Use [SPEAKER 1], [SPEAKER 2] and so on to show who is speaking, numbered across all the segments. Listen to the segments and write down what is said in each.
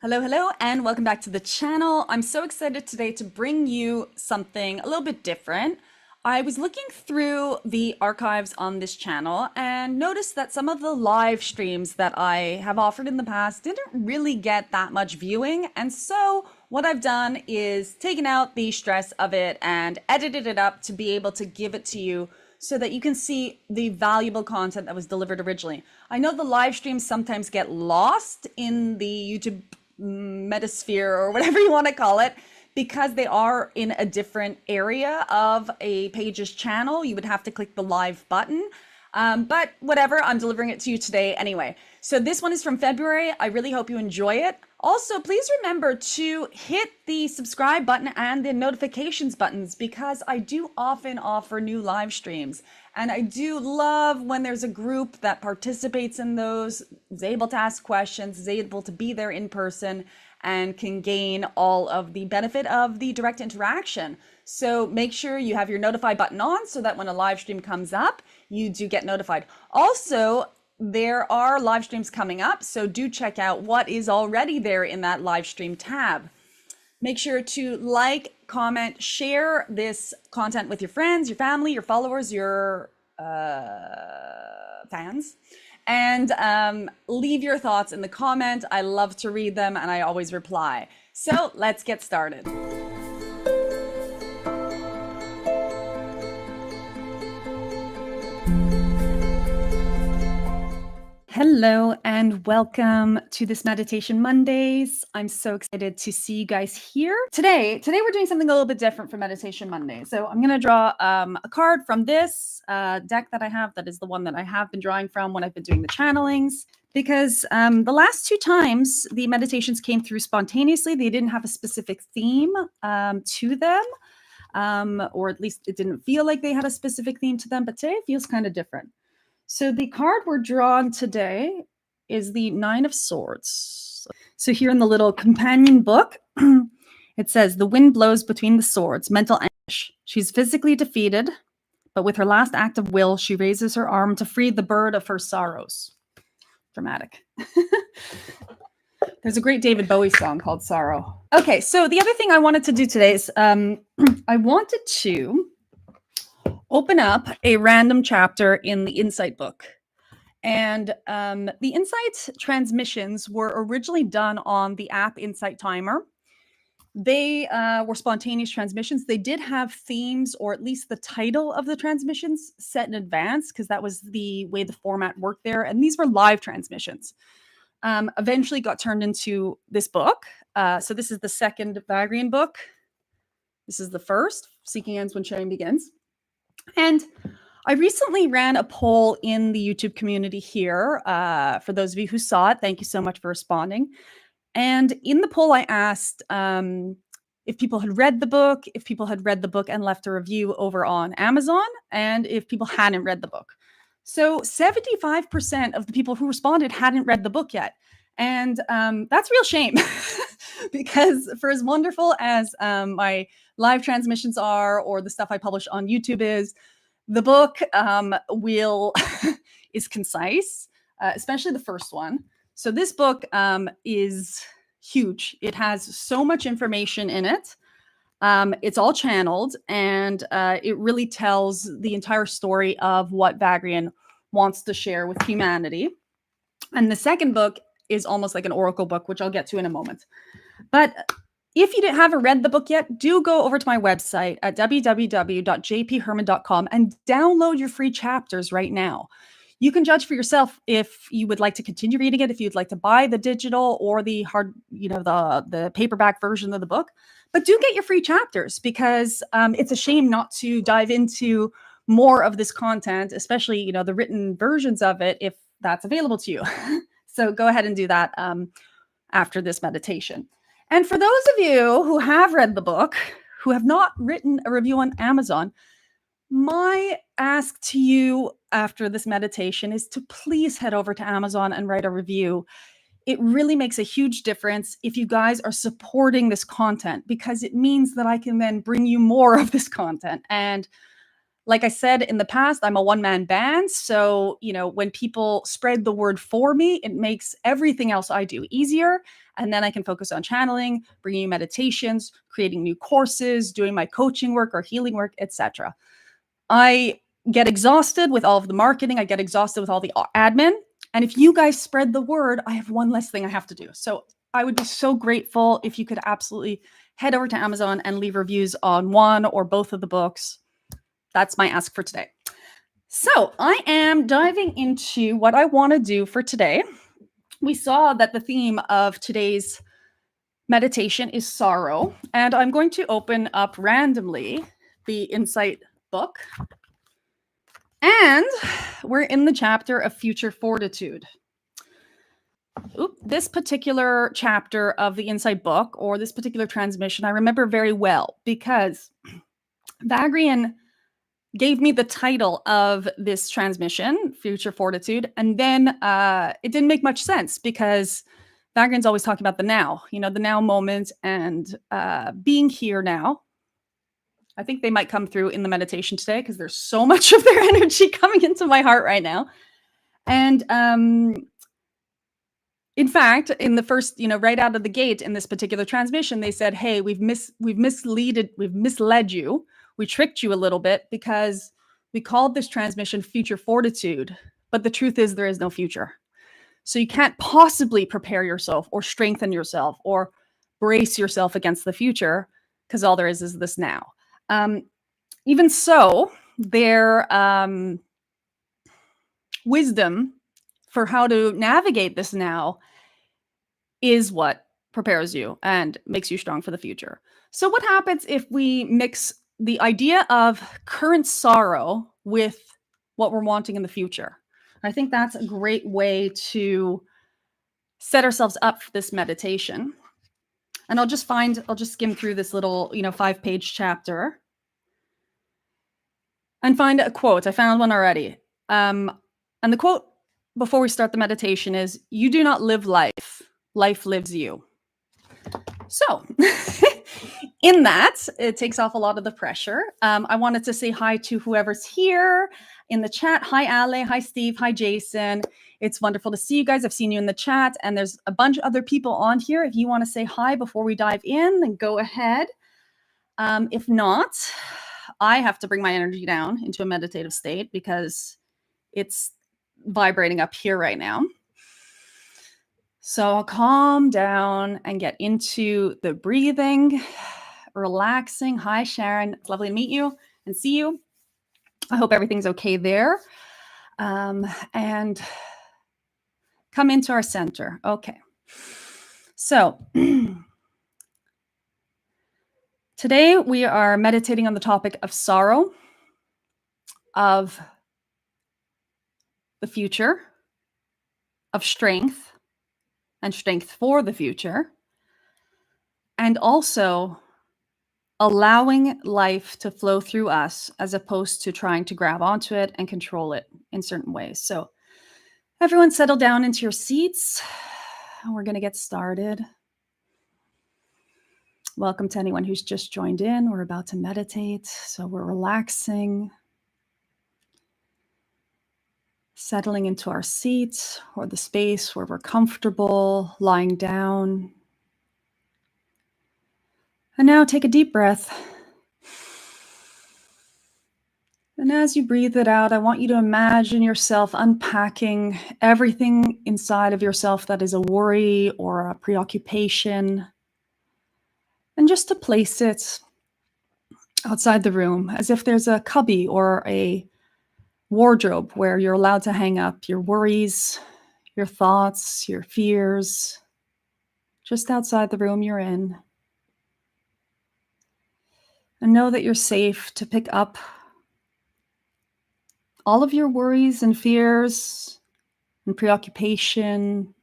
[SPEAKER 1] Hello, hello, and welcome back to the channel. I'm so excited today to bring you something a little bit different. I was looking through the archives on this channel and noticed that some of the live streams that I have offered in the past didn't really get that much viewing. And so what I've done is taken out the stress of it and edited it up to be able to give it to you so that you can see the valuable content that was delivered originally. I know the live streams sometimes get lost in the YouTube metasphere or whatever you want to call it because they are in a different area of a page's channel. You would have to click the live button. But whatever, I'm delivering it to you today anyway. So this one is from February. I really hope you enjoy it. Also, please remember to hit the subscribe button and the notifications buttons because I do often offer new live streams. And I do love when there's a group that participates in those, is able to ask questions, is able to be there in person, and can gain all of the benefit of the direct interaction. So make sure you have your notify button on so that when a live stream comes up, you do get notified. Also, there are live streams coming up, so do check out what is already there in that live stream tab. Make sure to like, comment, share this content with your friends, your family, your followers, your fans, and leave your thoughts in the comment. I love to read them and I always reply. So let's get started. Hello and welcome to this Meditation Mondays. I'm so excited to see you guys here. Today we're doing something a little bit different for Meditation Monday. So I'm going to draw a card from this deck that I have. That is the one that I have been drawing from when I've been doing the channelings. Because the last two times the meditations came through spontaneously. They didn't have a specific theme to them. Or at least it didn't feel like they had a specific theme to them. But today it feels kind of different. So the card we're drawing today is the Nine of Swords. So here in the little companion book, it says, the wind blows between the swords, mental anguish. She's physically defeated, but with her last act of will, she raises her arm to free the bird of her sorrows. Dramatic. There's a great David Bowie song called Sorrow. Okay, so the other thing I wanted to do today is I wanted to open up a random chapter in the Insight book. And the Insight transmissions were originally done on the app Insight Timer. They were spontaneous transmissions. They did have themes, or at least the title of the transmissions set in advance, because that was the way the format worked there. And these were live transmissions. Eventually got turned into this book. So this is the second Vagrein book. This is the first, Seeking Ends When Sharing Begins. And I recently ran a poll in the YouTube community here. For those of you who saw it, thank you so much for responding. And in the poll, I asked if people had read the book, if people had read the book and left a review over on Amazon, and if people hadn't read the book. So 75% of the people who responded hadn't read the book yet. And that's a real shame because for as wonderful as my live transmissions are, or the stuff I publish on YouTube is, the book is concise, especially the first one. So this book is huge. It has so much information in it. It's all channeled, and it really tells the entire story of what Vagrein wants to share with humanity. And the second book is almost like an oracle book, which I'll get to in a moment. But if you haven't read the book yet, do go over to my website at www.jpherman.com and download your free chapters right now. You can judge for yourself if you would like to continue reading it, if you'd like to buy the digital or the hard, the paperback version of the book. But do get your free chapters because it's a shame not to dive into more of this content, especially, the written versions of it, if that's available to you. So go ahead and do that after this meditation. And for those of you who have read the book, who have not written a review on Amazon, my ask to you after this meditation is to please head over to Amazon and write a review. It really makes a huge difference if you guys are supporting this content, because it means that I can then bring you more of this content. And Like I said in the past, I'm a one-man band. So, when people spread the word for me, it makes everything else I do easier. And then I can focus on channeling, bringing you meditations, creating new courses, doing my coaching work or healing work, etc. I get exhausted with all of the marketing. I get exhausted with all the admin. And if you guys spread the word, I have one less thing I have to do. So I would be so grateful if you could absolutely head over to Amazon and leave reviews on one or both of the books. That's my ask for today. So I am diving into what I want to do for today. We saw that the theme of today's meditation is sorrow, and I'm going to open up randomly the Insight book. And we're in the chapter of future fortitude. This particular chapter of the Insight book, or this particular transmission, I remember very well because Vagrein gave me the title of this transmission, Future Fortitude, and then it didn't make much sense because Vagrein's always talking about the now, the now moment and being here now. I think they might come through in the meditation today because there's so much of their energy coming into my heart right now. And in fact, in the first, right out of the gate in this particular transmission, they said, hey, we've misled you. We tricked you a little bit because we called this transmission Future Fortitude. But the truth is there is no future. So you can't possibly prepare yourself or strengthen yourself or brace yourself against the future because all there is this now. Even so, their wisdom for how to navigate this now is what prepares you and makes you strong for the future. So what happens if we mix the idea of current sorrow with what we're wanting in the future? I think that's a great way to set ourselves up for this meditation. And I'll just skim through this little, 5-page chapter and find a quote. I found one already. And the quote before we start the meditation is, "You do not live life, life lives you." So in that, it takes off a lot of the pressure. I wanted to say hi to whoever's here in the chat. Hi, Ale. Hi, Steve. Hi, Jason. It's wonderful to see you guys. I've seen you in the chat, and there's a bunch of other people on here. If you want to say hi before we dive in, then go ahead. If not, I have to bring my energy down into a meditative state because it's vibrating up here right now. So I'll calm down and get into the breathing, relaxing. Hi, Sharon. It's lovely to meet you and see you. I hope everything's okay there. And come into our center. Okay. So today we are meditating on the topic of sorrow, of the future, of strength and strength for the future, and also allowing life to flow through us as opposed to trying to grab onto it and control it in certain ways. So everyone settle down into your seats. We're going to get started. Welcome to anyone who's just joined in. We're about to meditate, so we're relaxing, settling into our seats or the space where we're comfortable, lying down. And now take a deep breath. And as you breathe it out, I want you to imagine yourself unpacking everything inside of yourself that is a worry or a preoccupation, and just to place it outside the room as if there's a cubby or a wardrobe where you're allowed to hang up your worries, your thoughts, your fears, just outside the room you're in. And know that you're safe to pick up all of your worries and fears and preoccupation,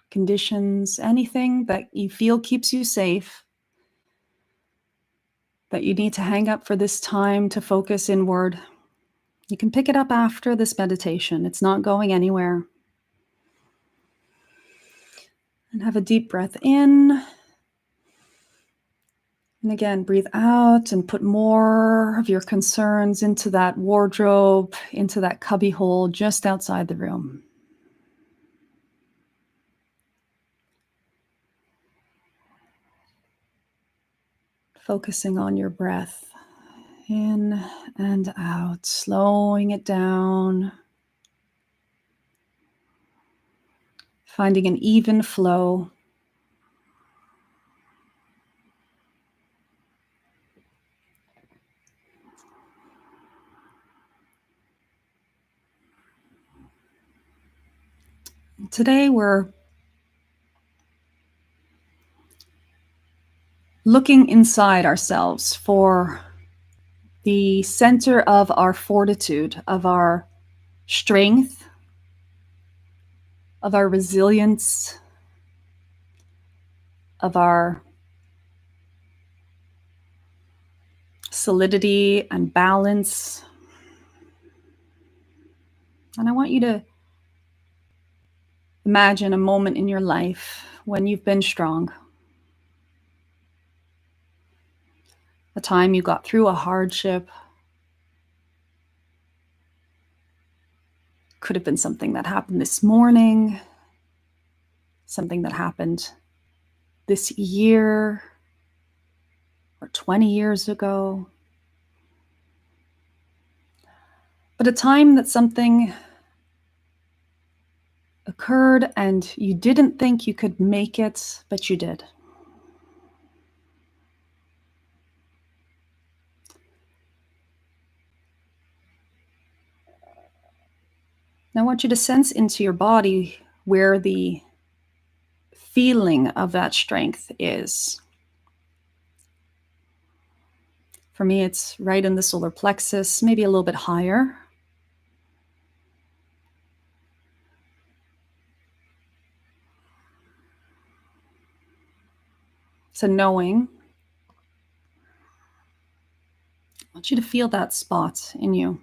[SPEAKER 1] conditions, anything that you feel keeps you safe, that you need to hang up for this time to focus inward. You can pick it up after this meditation. It's not going anywhere. And have a deep breath in And again, breathe out and put more of your concerns into that wardrobe, into that cubby hole just outside the room. Focusing on your breath, in and out, slowing it down, finding an even flow. Today we're looking inside ourselves for the center of our fortitude, of our strength, of our resilience, of our solidity and balance. And I want you to imagine a moment in your life when you've been strong, a time you got through a hardship. Could have been something that happened this morning, something that happened this year or 20 years ago. But a time that something occurred and you didn't think you could make it, but you did. Now I want you to sense into your body where the feeling of that strength is. For me, it's right in the solar plexus, maybe a little bit higher. So knowing, I want you to feel that spot in you.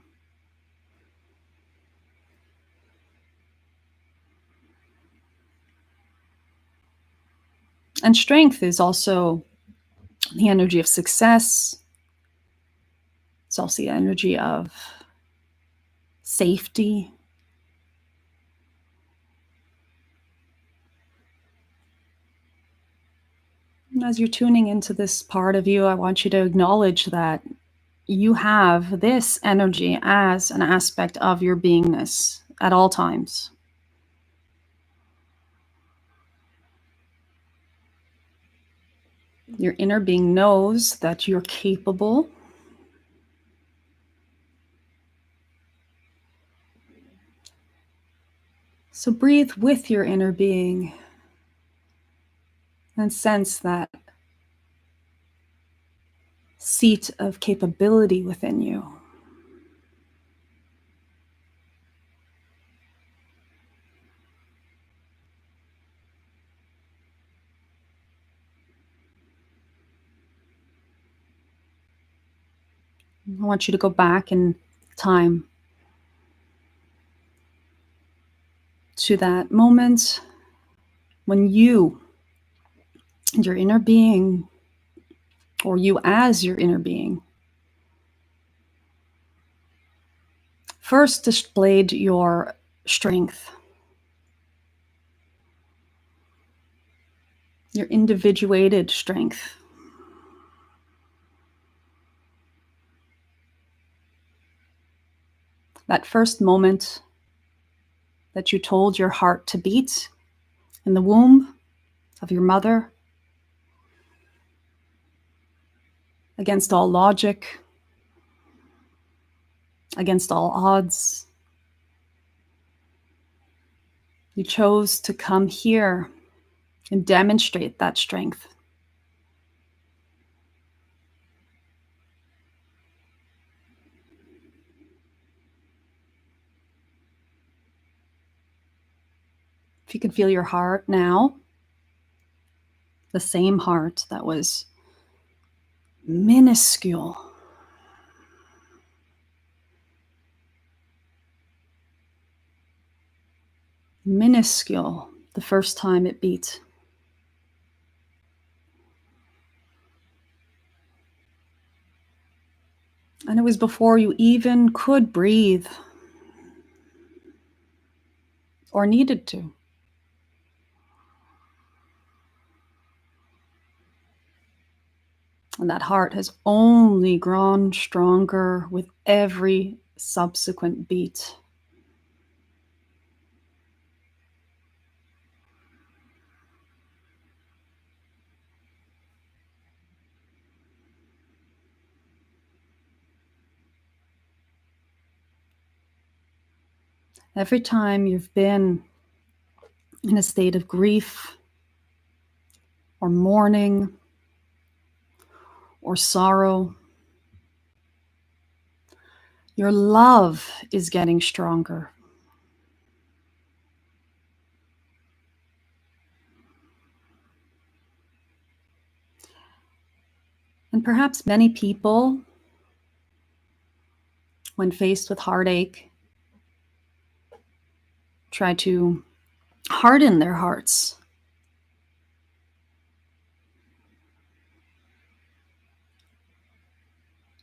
[SPEAKER 1] And strength is also the energy of success. It's also the energy of safety. And as you're tuning into this part of you, I want you to acknowledge that you have this energy as an aspect of your beingness at all times. Your inner being knows that you're capable. So breathe with your inner being and sense that seat of capability within you. I want you to go back in time to that moment when you and your inner being, or you as your inner being, first displayed your strength, your individuated strength. That first moment that you told your heart to beat in the womb of your mother, against all logic, against all odds. You chose to come here and demonstrate that strength. If you can feel your heart now, the same heart that was minuscule, minuscule the first time it beat. And it was before you even could breathe or needed to. And that heart has only grown stronger with every subsequent beat. Every time you've been in a state of grief or mourning or sorrow, your love is getting stronger. And perhaps many people, when faced with heartache, try to harden their hearts.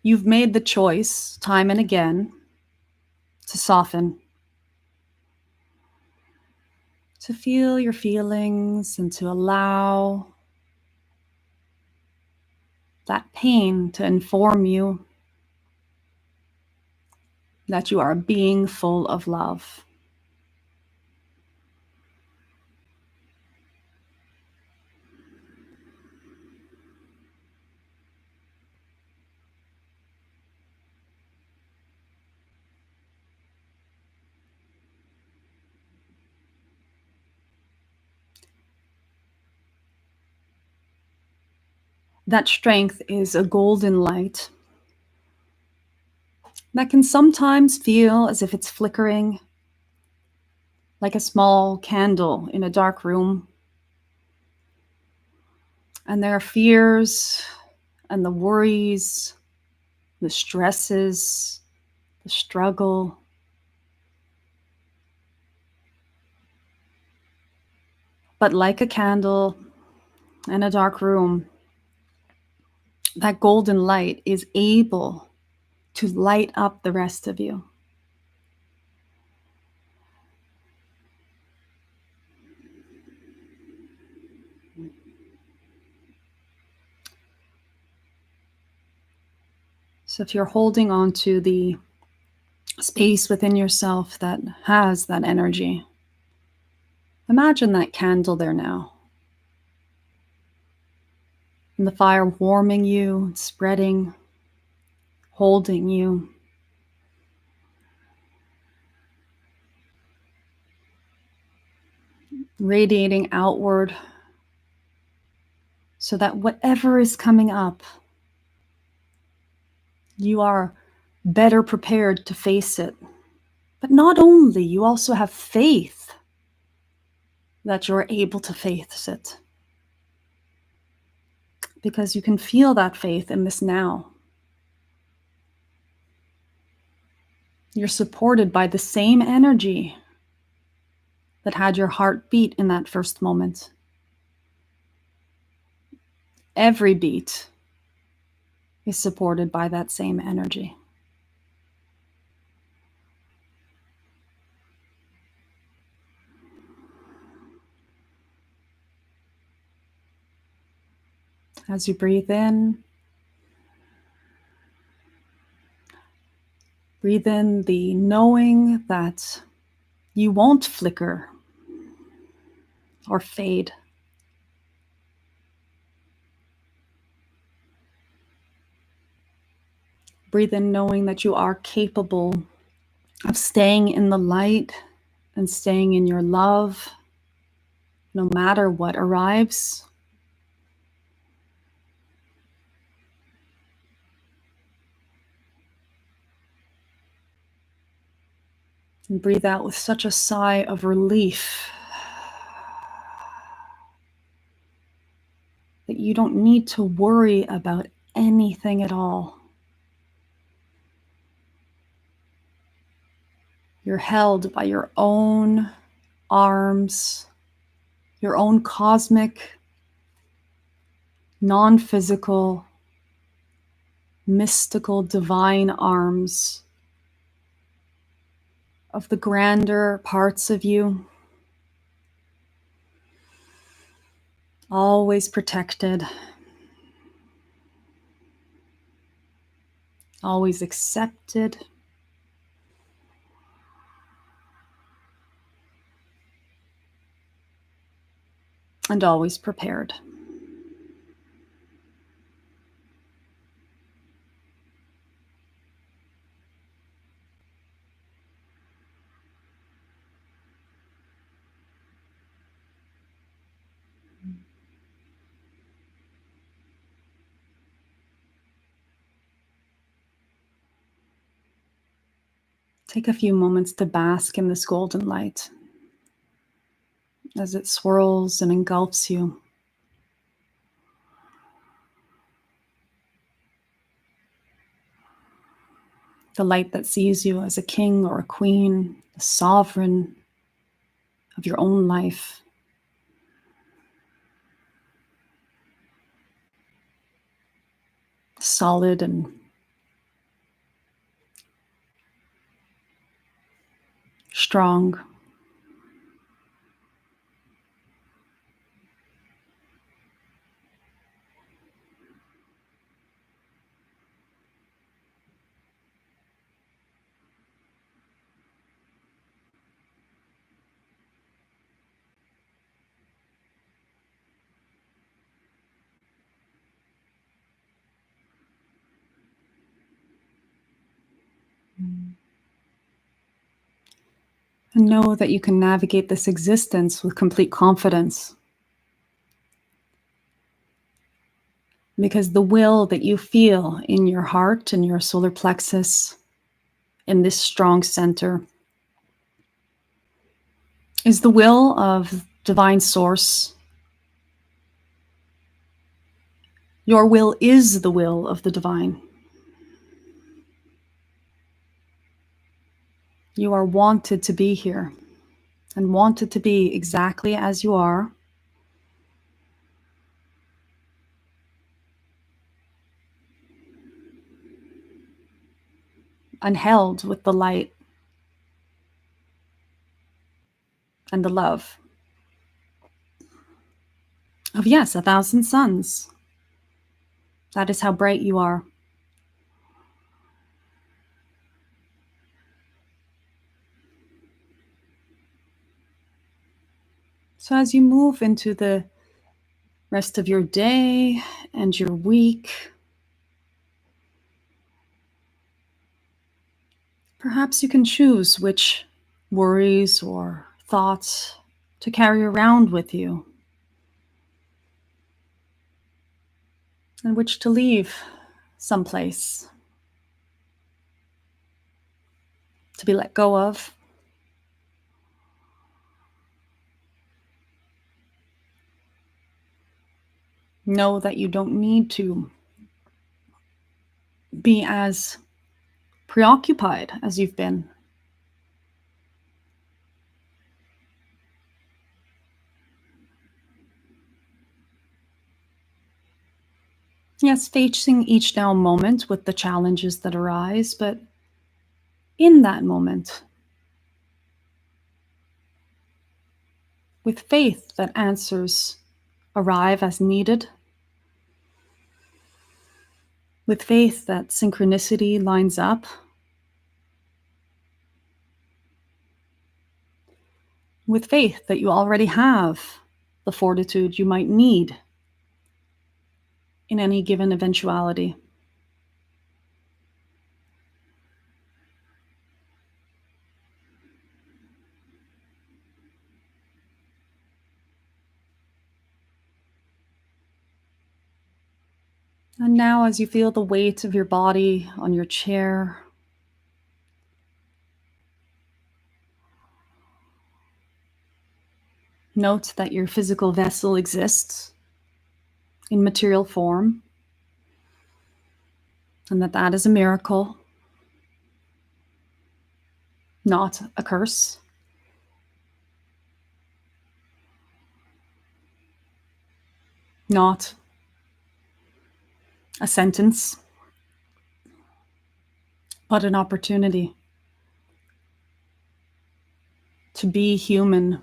[SPEAKER 1] You've made the choice time and again to soften, to feel your feelings and to allow that pain to inform you that you are a being full of love. That strength is a golden light that can sometimes feel as if it's flickering, like a small candle in a dark room. And there are fears and the worries, the stresses, the struggle. But like a candle in a dark room, that golden light is able to light up the rest of you. So if you're holding on to the space within yourself that has that energy, imagine that candle there now. And the fire warming you, spreading, holding you. Radiating outward so that whatever is coming up, you are better prepared to face it. But not only, you also have faith that you're able to face it. Because you can feel that faith in this now. You're supported by the same energy that had your heart beat in that first moment. Every beat is supported by that same energy. As you breathe in the knowing that you won't flicker or fade. Breathe in knowing that you are capable of staying in the light and staying in your love, no matter what arrives. And breathe out with such a sigh of relief that you don't need to worry about anything at all. You're held by your own arms, your own cosmic, non-physical mystical, divine arms of the grander parts of you, always protected, always accepted, and always prepared. Take a few moments to bask in this golden light as it swirls and engulfs you. The light that sees you as a king or a queen, the sovereign of your own life. Solid and strong. And know that you can navigate this existence with complete confidence. Because the will that you feel in your heart and your solar plexus, in this strong center, is the will of divine source. Your will is the will of the divine. You are wanted to be here and wanted to be exactly as you are. And held with the light and the love of, yes, 1,000 suns. That is how bright you are. So as you move into the rest of your day and your week, perhaps you can choose which worries or thoughts to carry around with you and which to leave someplace to be let go of. Know that you don't need to be as preoccupied as you've been. Yes, facing each now moment with the challenges that arise, but in that moment, with faith that answers arrive as needed, with faith that synchronicity lines up, with faith that you already have the fortitude you might need in any given eventuality. And now, as you feel the weight of your body on your chair, note that your physical vessel exists in material form, and that that is a miracle, not a curse. Not a sentence. but an opportunity to be human.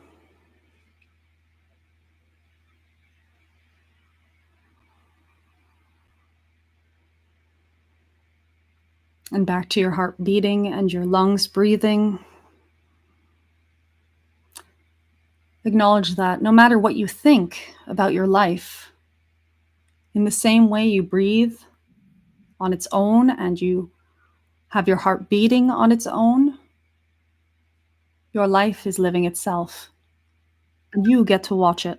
[SPEAKER 1] And back to your heart beating and your lungs breathing. Acknowledge that no matter what you think about your life, in the same way you breathe on its own and you have your heart beating on its own, your life is living itself. And you get to watch it.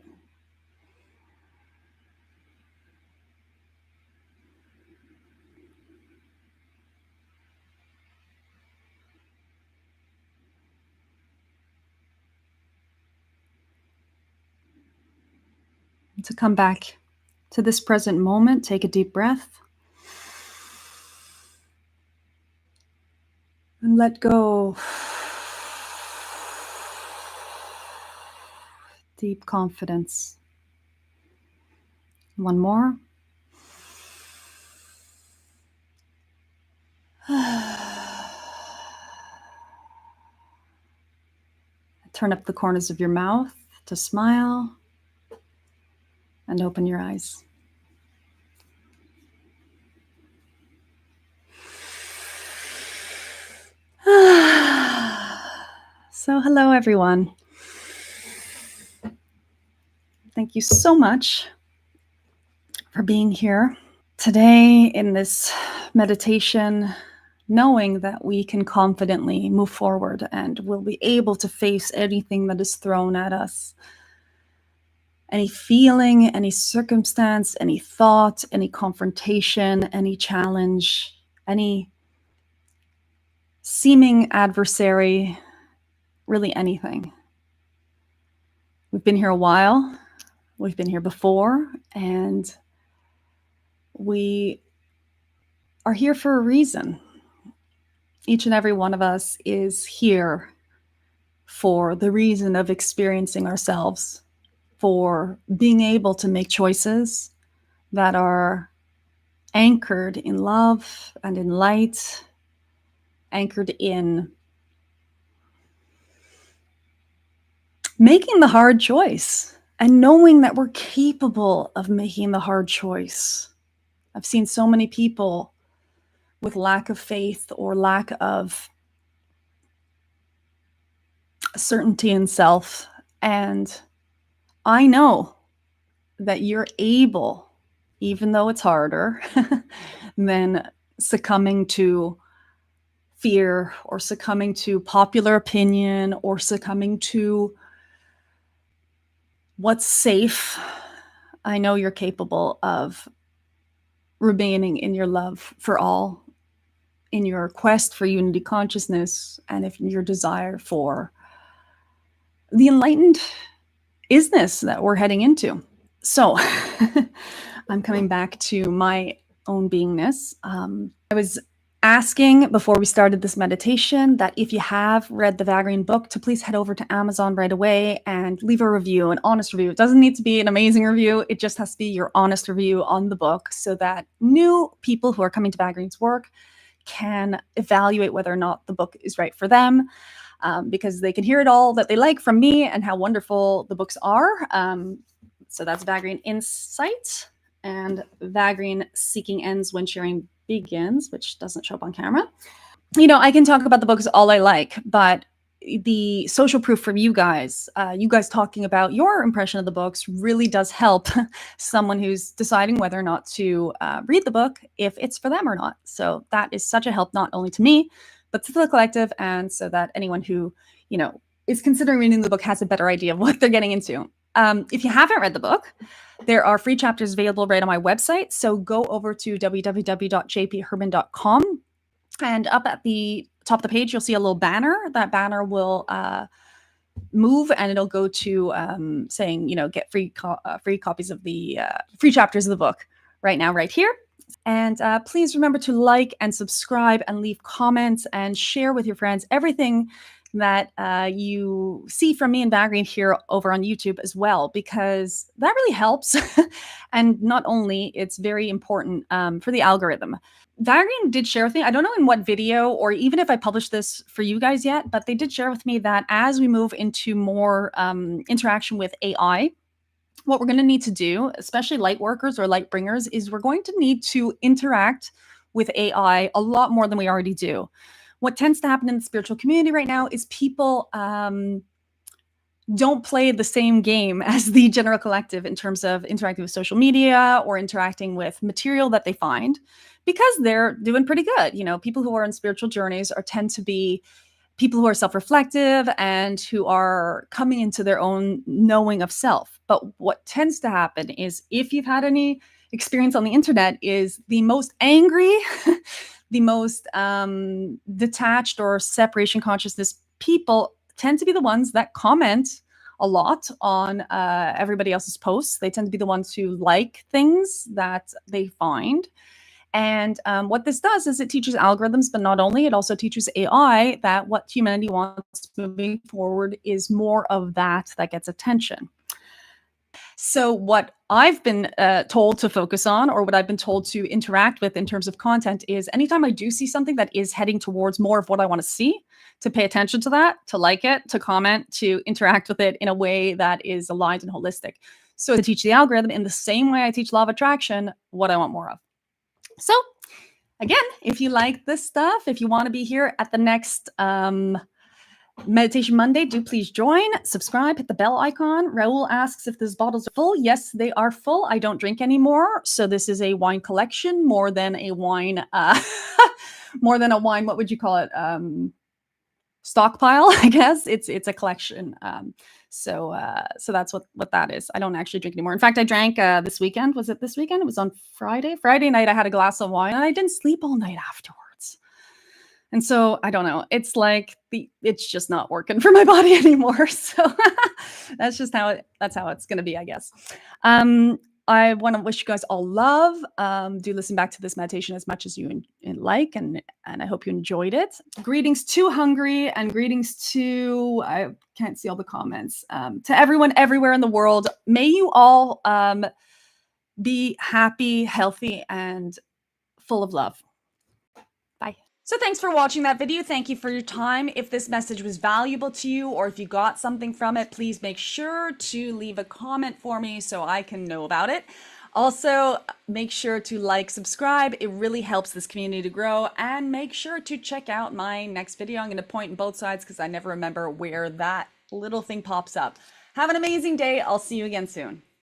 [SPEAKER 1] To come back to this present moment, take a deep breath. And let go. Deep confidence. One more. Turn up the corners of your mouth to smile and open your eyes. So hello, everyone. Thank you so much for being here today in this meditation, knowing that we can confidently move forward and we'll be able to face anything that is thrown at us. Any feeling, any circumstance, any thought, any confrontation, any challenge, any seeming adversary, really anything. We've been here a while. We've been here before, and we are here for a reason. Each and every one of us is here for the reason of experiencing ourselves, for being able to make choices that are anchored in love and in light, anchored in making the hard choice and knowing that we're capable of making the hard choice. I've seen so many people with lack of faith or lack of certainty in self. And I know that you're able, even though it's harder than succumbing to fear or succumbing to popular opinion or succumbing to what's safe. I know you're capable of remaining in your love for all, in your quest for unity consciousness, and if your desire for the enlightened isness that we're heading into. So I'm coming back to my own beingness. I was asking before we started this meditation that if you have read the Vagrein book, to please head over to Amazon right away and leave a review, an honest review. It doesn't need to be an amazing review. It just has to be your honest review on the book so that new people who are coming to Vagrein's work can evaluate whether or not the book is right for them, because they can hear it all that they like from me and how wonderful the books are. So that's Vagrein Insight and Vagrein Seeking Ends When Sharing Begins, which doesn't show up on camera. You know, I can talk about the books all I like, but the social proof from you guys talking about your impression of the books really does help someone who's deciding whether or not to read the book, if it's for them or not. So that is such a help, not only to me, but to the collective, and so that anyone who, you know, is considering reading the book has a better idea of what they're getting into. If you haven't read the book, there are free chapters available right on my website. So go over to www.jpherman.com, and up at the top of the page, you'll see a little banner. That banner will move and it'll go to saying, you know, get free copies of the free chapters of the book right now, right here. And please remember to like and subscribe and leave comments and share with your friends. Everything that you see from me and Vagrein here over on YouTube as well, because that really helps. And not only, it's very important for the algorithm. Vagrein did share with me, I don't know in what video or even if I published this for you guys yet, but they did share with me that as we move into more interaction with AI, what we're going to need to do, especially light workers or light bringers, is we're going to need to interact with AI a lot more than we already do. What tends to happen in the spiritual community right now is people don't play the same game as the general collective in terms of interacting with social media or interacting with material that they find, because they're doing pretty good. You know, people who are on spiritual journeys tend to be people who are self-reflective and who are coming into their own knowing of self. But what tends to happen is, if you've had any experience on the internet, is the most angry, the most detached or separation consciousness people tend to be the ones that comment a lot on everybody else's posts. They tend to be the ones who like things that they find. And what this does is it teaches algorithms, but not only, it also teaches AI that what humanity wants moving forward is more of that gets attention. So what I've been told to focus on, or what I've been told to interact with in terms of content, is anytime I do see something that is heading towards more of what I want to see, to pay attention to that, to like it, to comment, to interact with it in a way that is aligned and holistic. So to teach the algorithm in the same way I teach law of attraction, what I want more of. So again, if you like this stuff, if you want to be here at the next Meditation Monday, do please join, subscribe, hit the bell icon. Raul asks if these bottles are full. Yes, they are full. I don't drink anymore. So this is a wine collection more than a wine, what would you call it? Stockpile, I guess. It's a collection. So that's what that is. I don't actually drink anymore. In fact, I drank this weekend. Was it this weekend? It was on Friday. Friday night, I had a glass of wine and I didn't sleep all night afterwards. And so I don't know. It's like it's just not working for my body anymore. So that's just how it's going to be, I guess. I want to wish you guys all love. Do listen back to this meditation as much as you like, and I hope you enjoyed it. Greetings to Hungary, and greetings to, I can't see all the comments, to everyone everywhere in the world. May you all be happy, healthy, and full of love. Bye. So thanks for watching that video. Thank you for your time. If this message was valuable to you, or if you got something from it, please make sure to leave a comment for me so I can know about it. Also, make sure to like, subscribe. It really helps this community to grow. And make sure to check out my next video. I'm going to point in both sides because I never remember where that little thing pops up. Have an amazing day. I'll see you again soon.